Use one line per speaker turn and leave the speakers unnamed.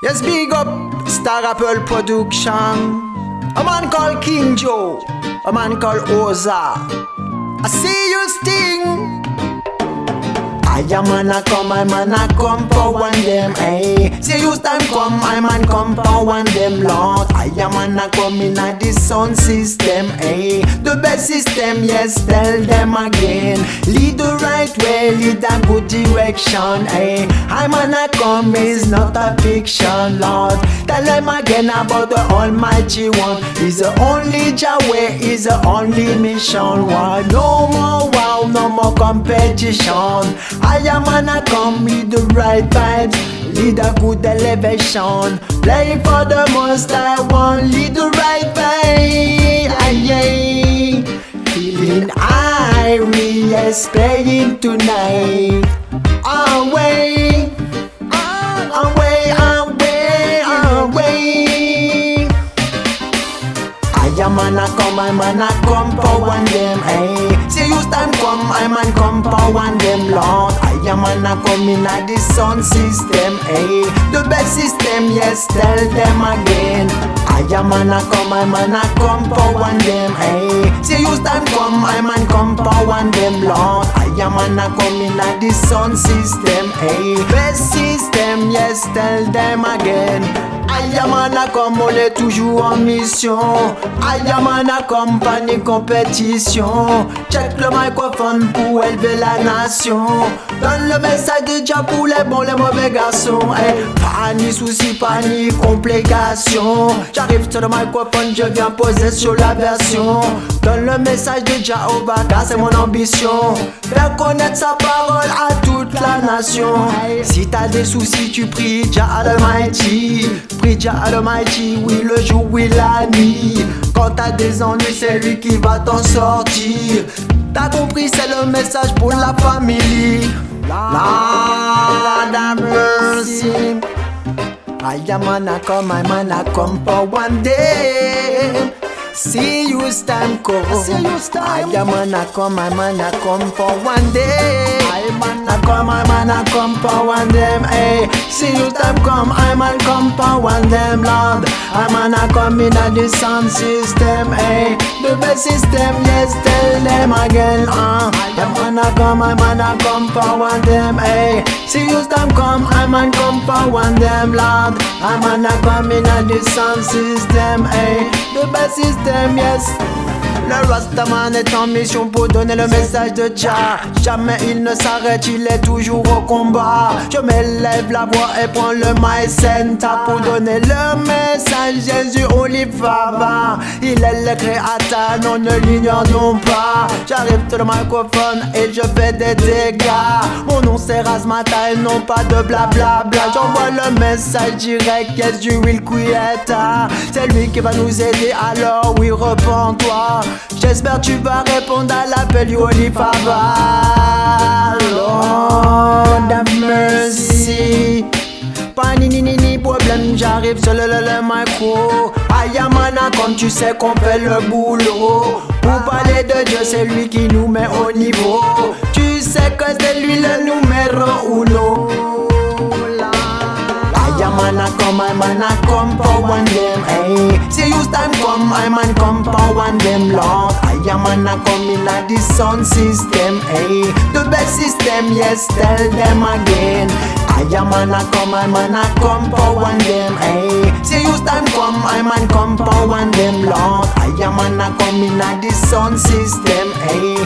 Yes, big up Star Apple Production. A man called King Joe, a man called Hosa. I see you sting. I am a come for one them, eh. See you time come, I man come for one them, Lord. I am a come in a this sound system, eh. The best system, yes, tell them again. Lead the right way, lead a good direction, eh. I man a come is not a fiction, Lord. Tell them again about the Almighty One. He's the only Yahweh, he's the only mission, one. No more wow, no more competition. I am gonna come with the right vibes, lead a good elevation, play for the most I want, lead the right way. Feeling irie, yes, playing tonight. Away, away, away, away. I am gonna come for one them, eh. See you time come, I man come for one them, Lord. I am gonna come in a this sound system, eh. The best system, yes, tell them again. I am gonna come for one them, eh. See you time come, I man come for one them, Lord. I am gonna come in a this sound system, eh. Best system, yes, tell them again. I am gonna come, on est toujours en mission. I am gonna compagnie compétition. Check le microphone pour élever la nation. Donne le message de Jah pour les bons, les mauvais garçons. Hey, pas ni souci, pas ni complication. J'arrive sur le microphone, je viens poser sur la version. Donne le message de Jah au Baka, c'est mon ambition. Faire connaître sa parole à toute la nation. Si t'as des soucis, tu pries Jah Almighty. Prie Jah Almighty, oui le jour, oui la nuit. Quand t'as des ennuis, c'est lui qui va t'en sortir. T'as compris, c'est le message pour la famille. Lord have mercy. I am gonna come for one day. See you stand come. I am gonna come for one day. I am come for one them, eh. See you time come, I man come for one them, Lord. I man come in a the sound system, eh. The best system, yes, tell them again, I am come for one them, eh. See you time come, I man come for one them, Lord. I man come in a the sound system, eh. The best system, yes. Le Rastaman est en mission pour donner le message de Jah. Jamais il ne s'arrête, il est toujours au combat. Je m'élève la voix et prends le mic center pour donner le message. Jésus only Father, il est le créateur, non ne l'ignorons pas. J'arrive sur le microphone et je fais des dégâts. Mon nom c'est Razmata et non pas de blablabla. J'envoie le message direct, yes you will creator. C'est lui qui va nous aider, alors oui repens-toi. J'espère tu vas répondre à l'appel du Holy Father. Lord have mercy. Pas ni problème, j'arrive sur le micro. I am gonna comme tu sais qu'on fait le boulot. Pour parler de Dieu, c'est lui qui nous met au niveau. Tu sais que c'est lui le numéro uno. I am come for one them, eh. See you time come, I man come for one them, Lord. I am gonna come in a this sound system, eh. The best system, yes, tell them again. I am gonna come for one them, eh. See you time come, I man come for one them, Lord. I am gonna come in a this sound system, eh.